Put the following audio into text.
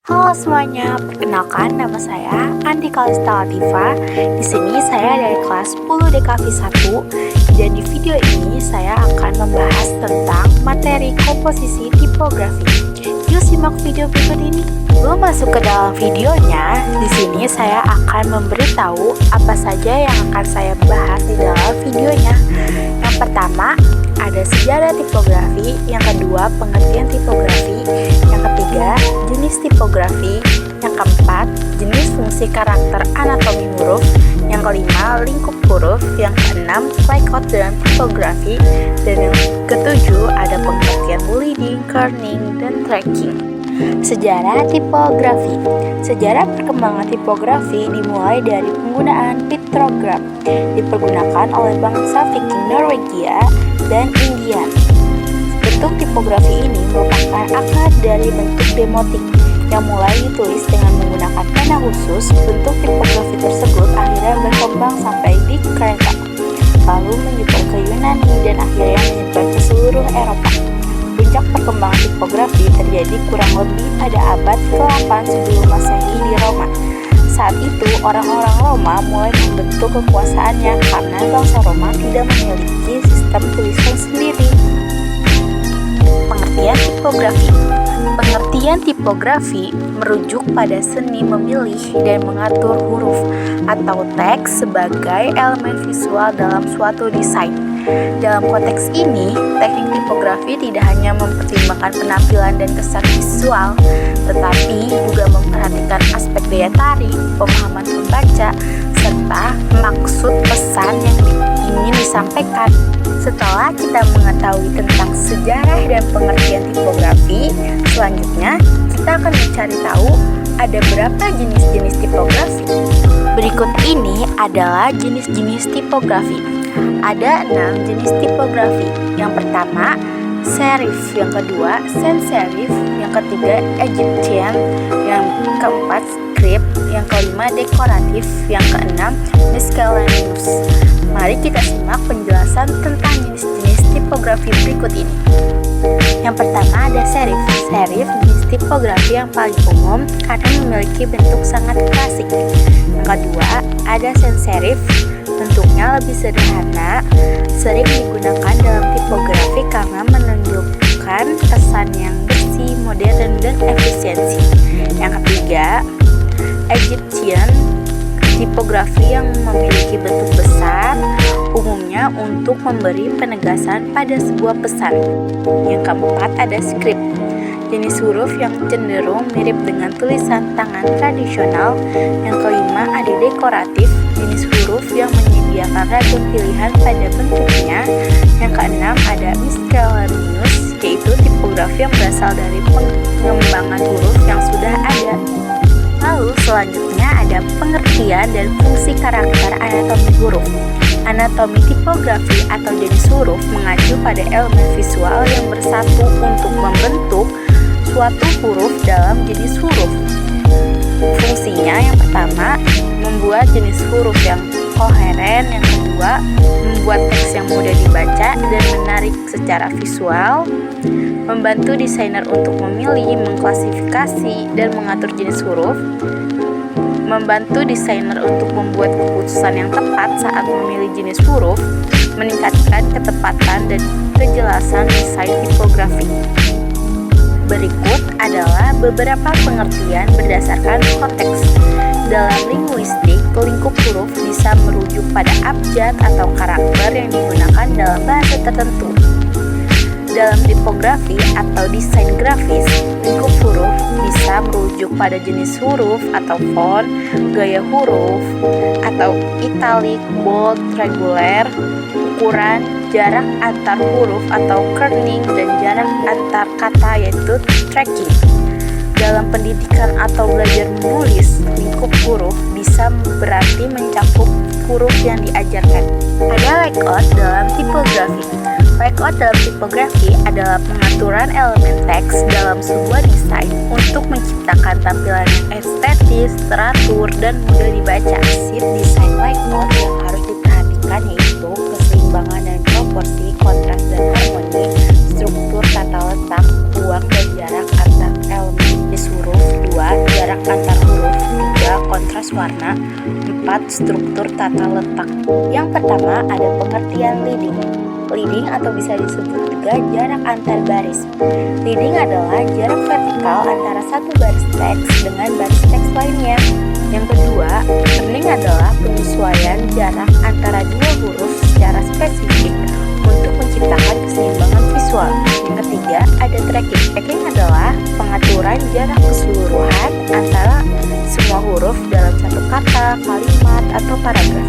Halo semuanya, perkenalkan nama saya Andi Kalista Latifa. Di sini saya dari kelas 10 DKV 1 dan di video ini saya akan membahas tentang materi komposisi tipografi. Yuk simak video berikut ini. Sebelum masuk ke dalam videonya, di sini saya akan memberitahu apa saja yang akan saya bahas di dalam videonya. Yang pertama, ada sejarah tipografi, yang kedua pengertian tipografi, yang ketiga jenis tipografi, yang keempat jenis fungsi karakter anatomi huruf, yang kelima lingkup huruf, yang keenam layout dalam tipografi, dan yang ketujuh ada pengertian leading, kerning, dan tracking. Sejarah tipografi. Sejarah perkembangan tipografi dimulai dari penggunaan pictograph dipergunakan oleh bangsa Viking Norwegia dan India. Bentuk tipografi ini merupakan akar dari bentuk demotik yang mulai ditulis dengan menggunakan pena khusus. Bentuk tipografi tersebut akhirnya berkembang sampai di Kreta, lalu menyebar ke Yunani dan akhirnya menyebar ke seluruh Eropa. Puncak perkembangan tipografi terjadi kurang lebih pada abad ke-8 sebelum Masehi di Roma. Saat itu, orang-orang Roma mulai membentuk kekuasaannya karena bangsa Roma tidak memiliki sistem tulisan sendiri. Pengertian tipografi. Pengertian tipografi merujuk pada seni memilih dan mengatur huruf atau teks sebagai elemen visual dalam suatu desain. Dalam konteks ini, teknik tipografi tidak hanya mempertimbangkan penampilan dan kesan visual, tetapi juga memperhatikan aspek daya tarik, pemahaman pembaca, serta maksud pesan yang ingin disampaikan. Setelah kita mengetahui tentang sejarah dan pengertian tipografi, selanjutnya kita akan mencari tahu ada berapa jenis-jenis tipografi. Berikut ini adalah jenis-jenis tipografi. Ada 6 jenis tipografi. Yang pertama, serif, yang kedua, sans serif, yang ketiga, Egyptian, yang keempat, script, yang kelima, dekoratif, yang keenam, miscellaneous. Mari kita simak penjelasan tentang jenis-jenis tipografi berikut ini. Yang pertama ada serif. Serif jenis tipografi yang paling umum karena memiliki bentuk sangat klasik. Yang kedua ada sans serif. Bentuknya lebih sederhana, sering digunakan dalam tipografi karena menunjukkan kesan yang bersih, modern, dan efisiensi. Yang ketiga, Egyptian, tipografi yang memiliki bentuk besar, umumnya untuk memberi penegasan pada sebuah pesan. Yang keempat ada script, jenis huruf yang cenderung mirip dengan tulisan tangan tradisional. Yang kelima ada dekoratif, jenis huruf yang menyediakan ragam pilihan pada bentuknya. Yang keenam ada miscellaneous, yaitu tipografi yang berasal dari pengembangan huruf yang sudah ada. Lalu selanjutnya ada pengertian dan fungsi karakter anatomi huruf. Anatomi tipografi atau jenis huruf mengacu pada elemen visual yang bersatu untuk membentuk suatu huruf dalam jenis huruf. Fungsinya yang pertama, membuat jenis huruf yang koheren, yang kedua, membuat teks yang mudah dibaca dan menarik secara visual, membantu desainer untuk memilih, mengklasifikasi, dan mengatur jenis huruf, membantu desainer untuk membuat keputusan yang tepat saat memilih jenis huruf, meningkatkan ketepatan dan kejelasan desain tipografi. Berikut adalah beberapa pengertian berdasarkan konteks. Dalam linguistik, lingkup huruf bisa merujuk pada abjad atau karakter yang digunakan dalam bahasa tertentu. Dalam tipografi atau desain grafis, lingkup huruf bisa merujuk pada jenis huruf atau font, gaya huruf, atau italic, bold, reguler, ukuran, jarak antar huruf atau kerning, dan jarak antar kata yaitu tracking. Dalam pendidikan atau belajar menulis, lingkup huruf bisa berarti mencakup huruf yang diajarkan. Ada layout dalam tipografi. Layout dalam tipografi adalah pengaturan elemen teks dalam sebuah desain untuk menciptakan tampilan yang estetis, teratur, dan mudah dibaca. Sip desain layout yang harus diperhatikan yaitu keseimbangan dan proporsi, kontras dan harmoni, struktur tata letak, ruang dan jarak antar elemen jenis huruf. 2. jarak antar huruf, 3. Kontras warna, 4. Struktur tata letak. Yang pertama ada pengertian leading. Leading atau bisa disebut juga jarak antar baris. Leading adalah jarak vertikal antara satu baris teks dengan baris teks lainnya. Yang kedua, turning adalah penyesuaian jarak antara dua huruf secara spesifik untuk menciptakan keseimbangan visual. Yang ketiga, ada tracking. Tracking adalah pengaturan jarak keseluruhan antara semua huruf dalam satu kata, kalimat, atau paragraf.